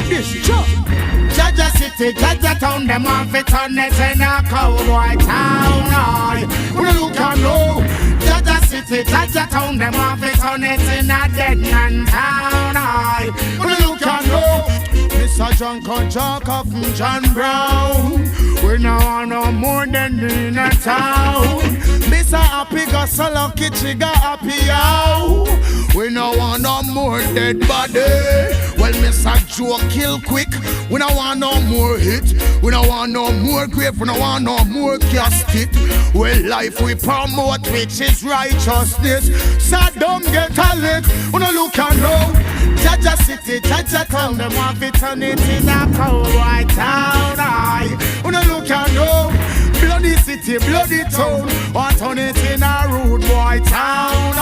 this job. Jaja City, Jaja Town, them want fit on it in a cowboy town. I wanna look and know. Jaja City, Jaja Town, them want fit on it in a dead man town. I wanna look and know. Mr. John Conjaka from John Brown. We no want no more than in a town. Mr. Happy got so lucky, she got happy out. We no want no more dead body. Well, Mr. Joe kill quick. We no want no more hit. We no want no more grave. We no want no more casket. Well, life we promote, which is righteousness. So don't get a lick. We no look and know. Jaja City, Jaja Town, them want to turn it in a cold white town. I wanna look and know. Bloody city, bloody town, want turn it in a rude boy town.